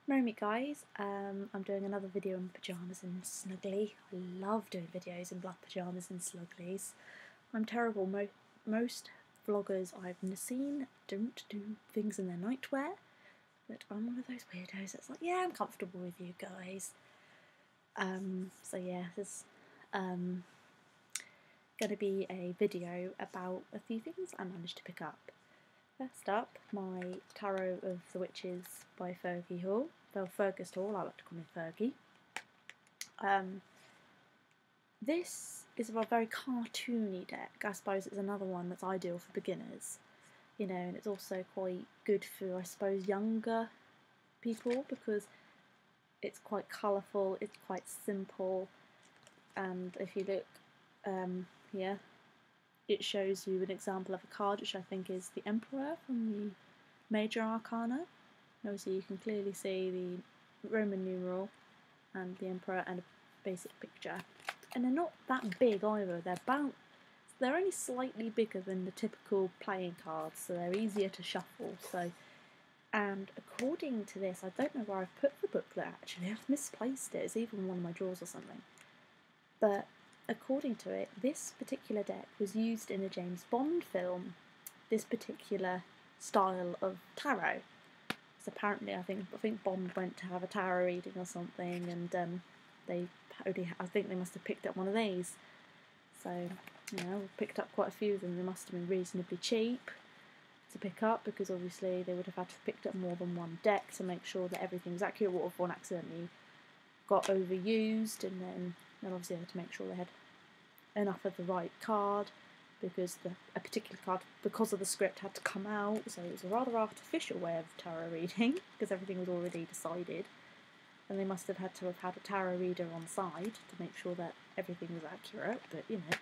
Morning guys, I'm doing another video in pyjamas and snuggly. I love doing videos in black pyjamas and snugglies. I'm terrible. Most vloggers I've seen don't do things in their nightwear, but I'm one of those weirdos that's like, yeah, I'm comfortable with you guys. So yeah, this is going to be a video about a few things I managed to pick up. First up, my Tarot of the Witches by Fergie Hall. Well, Fergus Hall, I like to call him Fergie. This is a very cartoony deck. I suppose it's another one that's ideal for beginners. You know, and it's also quite good for, I suppose, younger people because it's quite colourful, it's quite simple, and if you look here, it shows you an example of a card, which I think is the Emperor from the Major Arcana. Obviously you can clearly see the Roman numeral and the Emperor and a basic picture. And they're not that big either, they're only slightly bigger than the typical playing cards, so they're easier to shuffle. And according to this, I don't know where I've put the booklet actually, I've misplaced it, it's even in one of my drawers or something. But according to it, this particular deck was used in a James Bond film, this particular style of tarot. So apparently I think Bond went to have a tarot reading or something, and I think they must have picked up one of these. So, you know, we picked up quite a few of them. They must have been reasonably cheap to pick up because obviously they would have had to have picked up more than one deck to make sure that everything was accurate. What if one accidentally got overused, and then obviously they had to make sure they had enough of the right card because a particular card, because of the script, had to come out, so it was a rather artificial way of tarot reading because everything was already decided, and they must have had a tarot reader on side to make sure that everything was accurate. But you know,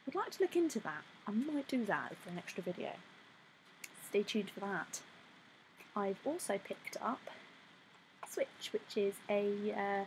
I'd like to look into that. I might do that for an extra video. Stay tuned for that. I've also picked up Switch, which is a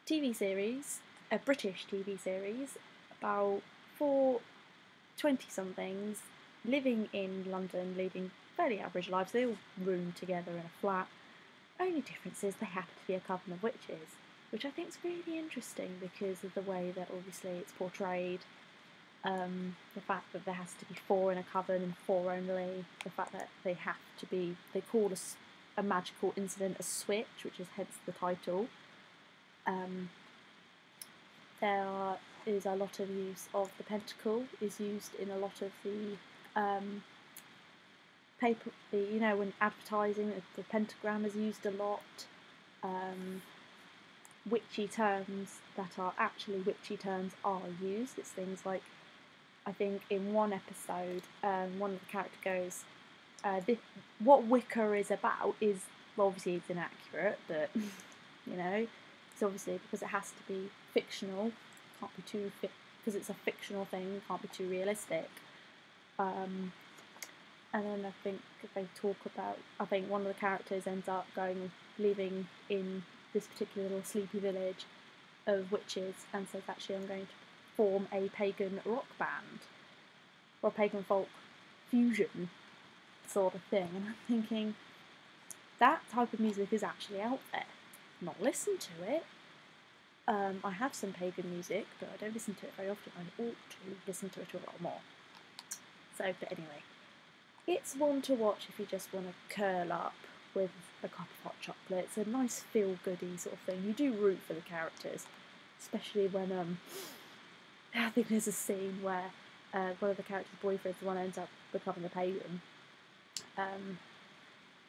TV series, a British TV series about 4 20-somethings living in London, leading fairly average lives. They all room together in a flat. Only difference is they happen to be a couple of witches, which I think is really interesting because of the way that obviously it's portrayed. The fact that there has to be 4 in a coven and 4 only. The fact that they call a magical incident a switch, which is hence the title. There is a lot of use of the pentacle, is used in a lot of the paper, you know, when advertising, the pentagram is used a lot. Witchy terms that are actually witchy terms are used. It's things like, I think in one episode, one of the characters goes, what Wicca is about is, well, obviously it's inaccurate, but, you know, it's obviously because it has to be fictional, can't be too because it's a fictional thing, can't be too realistic. And then I think they talk about, I think one of the characters ends up living in this particular little sleepy village of witches, and says, actually I'm going to form a pagan rock band, or pagan folk fusion sort of thing. And I'm thinking, that type of music is actually out there. I've not listened to it. I have some pagan music, but I don't listen to it very often. I ought to listen to it a lot more. So, but anyway, it's one to watch if you just want to curl up with a cup of hot chocolate. It's a nice feel-goody sort of thing. You do root for the characters, especially when I think there's a scene where one of the characters' boyfriends, the one who ends up becoming a pagan.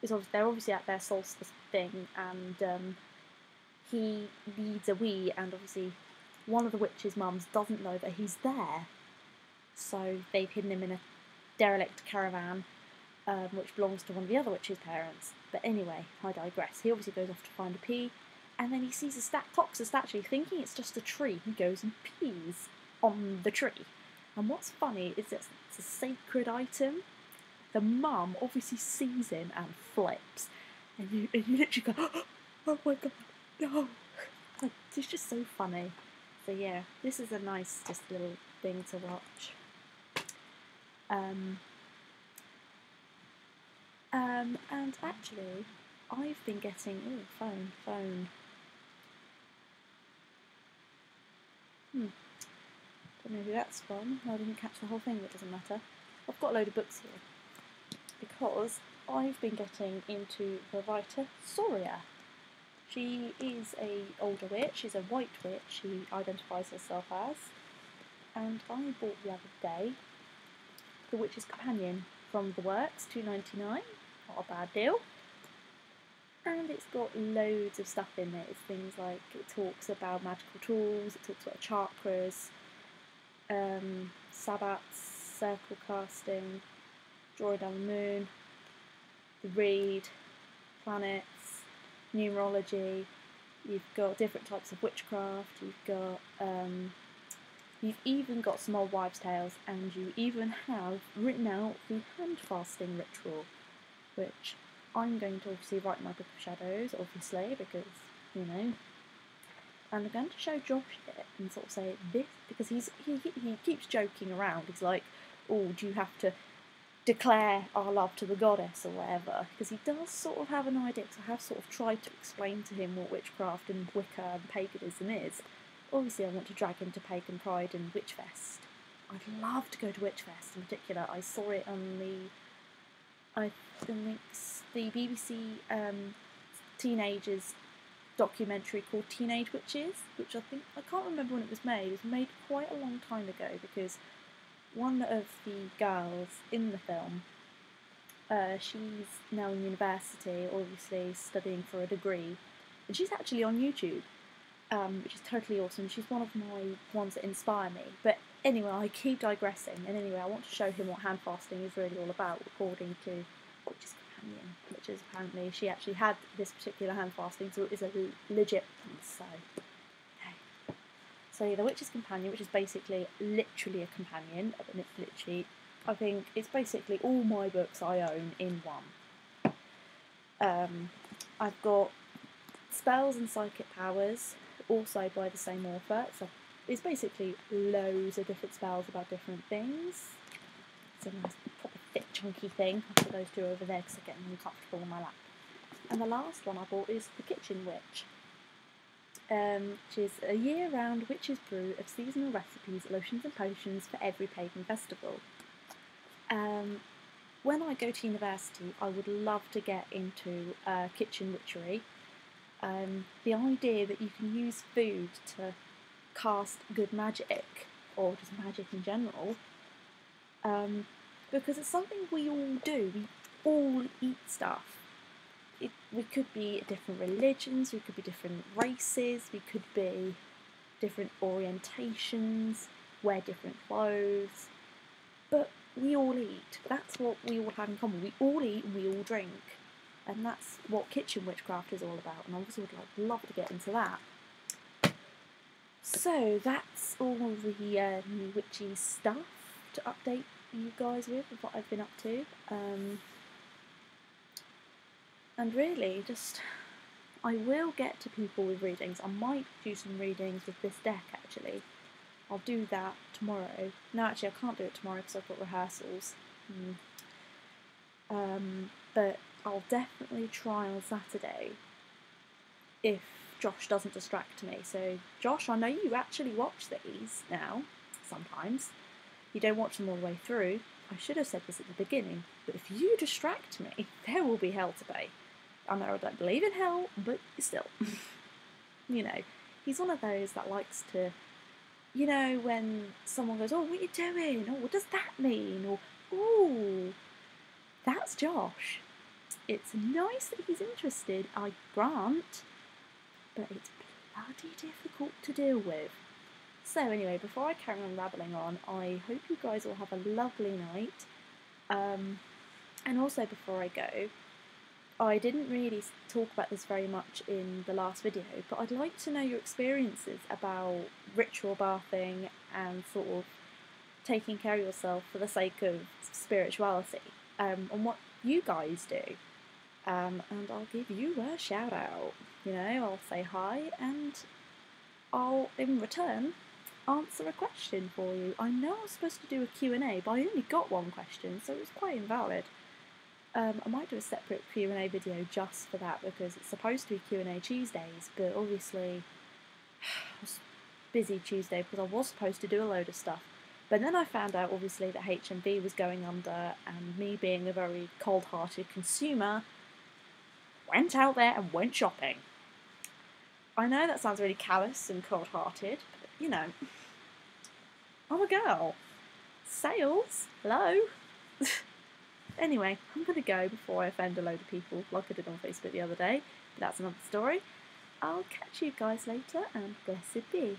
They're obviously at their solstice thing, and he leads a wee, and obviously one of the witches' mums doesn't know that he's there, so they've hidden him in a derelict caravan, which belongs to one of the other witches' parents. But anyway, I digress. He obviously goes off to find a pea, and then he sees clocks a statue, thinking it's just a tree. He goes and pees on the tree. And what's funny is that it's a sacred item. The mum obviously sees him and flips, and you literally go, oh my god, no! Like, it's just so funny. So yeah, this is a nice just little thing to watch. And actually, I've been getting... Oh, phone. Don't know who that's from. I didn't catch the whole thing, but it doesn't matter. I've got a load of books here because I've been getting into the writer Sorya. She is a older witch. She's a white witch. She identifies herself as. And I bought the other day The Witch's Companion from the Works, $2.99. Not a bad deal. And it's got loads of stuff in it. It's things like, it talks about magical tools, it talks about chakras, sabbats, circle casting, drawing down the moon, the reed, planets, numerology. You've got different types of witchcraft. You've even got some old wives' tales, and you even have written out the hand fasting ritual, which I'm going to obviously write in my Book of Shadows, obviously, because, you know. And I'm going to show Josh it and sort of say this, because he keeps joking around. He's like, oh, do you have to declare our love to the goddess or whatever? Because he does sort of have an idea, because I have sort of tried to explain to him what witchcraft and Wicca and paganism is. Obviously I want to drag him to Pagan Pride and Witchfest. I'd love to go to Witchfest in particular. I saw it on the BBC teenagers documentary called Teenage Witches, which I can't remember when it was made. It was made quite a long time ago, because one of the girls in the film, she's now in university, obviously studying for a degree, and she's actually on YouTube, which is totally awesome. She's one of my ones that inspire me. But anyway, I keep digressing, and anyway, I want to show him what hand fasting is really all about, according to Witch's Companion, which is apparently she actually had this particular hand fasting, so it is a legit one. So, okay. So yeah, the Witch's Companion, which is basically literally a companion, and it's literally, I think it's basically all my books I own in one. I've got spells and psychic powers, also by the same author. So it's basically loads of different spells about different things. It's a nice, proper thick, chunky thing. I'll put those two over there because they're getting uncomfortable on my lap. And the last one I bought is The Kitchen Witch, which is a year-round witch's brew of seasonal recipes, lotions and potions for every pagan festival. When I go to university, I would love to get into kitchen witchery. The idea that you can use food to cast good magic, or just magic in general, because it's something we all do. We all eat stuff. We could be different religions, we could be different races, we could be different orientations, wear different clothes, but we all eat. That's what we all have in common. We all eat and we all drink. And that's what kitchen witchcraft is all about, and I obviously would love to get into that. So that's all the new witchy stuff to update you guys with what I've been up to. And really, just, I will get to people with readings. I might do some readings with this deck, actually. I'll do that tomorrow. No, actually, I can't do it tomorrow because I've got rehearsals. But I'll definitely try on Saturday if Josh doesn't distract me. So, Josh, I know you actually watch these now, sometimes. You don't watch them all the way through. I should have said this at the beginning, but if you distract me, there will be hell to pay. I know I don't believe in hell, but still. You know, he's one of those that likes to, you know, when someone goes, oh, what are you doing? Oh, what does that mean? Or, oh, that's Josh. It's nice that he's interested, I grant, but it's bloody difficult to deal with. So anyway, before I carry on rabbling on, I hope you guys all have a lovely night. And also before I go, I didn't really talk about this very much in the last video, but I'd like to know your experiences about ritual bathing and sort of taking care of yourself for the sake of spirituality, and what you guys do. And I'll give you a shout out, you know, I'll say hi and I'll, in return, answer a question for you. I know I was supposed to do a Q&A, but I only got one question, so it was quite invalid. I might do a separate Q&A video just for that because it's supposed to be Q&A Tuesdays, but obviously I was busy Tuesday because I was supposed to do a load of stuff. But then I found out obviously that HMV was going under, and me being a very cold-hearted consumer, went out there and went shopping. I know that sounds really callous and cold-hearted, but you know, I'm a girl. Sales? Hello? Anyway, I'm going to go before I offend a load of people like I did on Facebook the other day, but that's another story. I'll catch you guys later, and blessed be.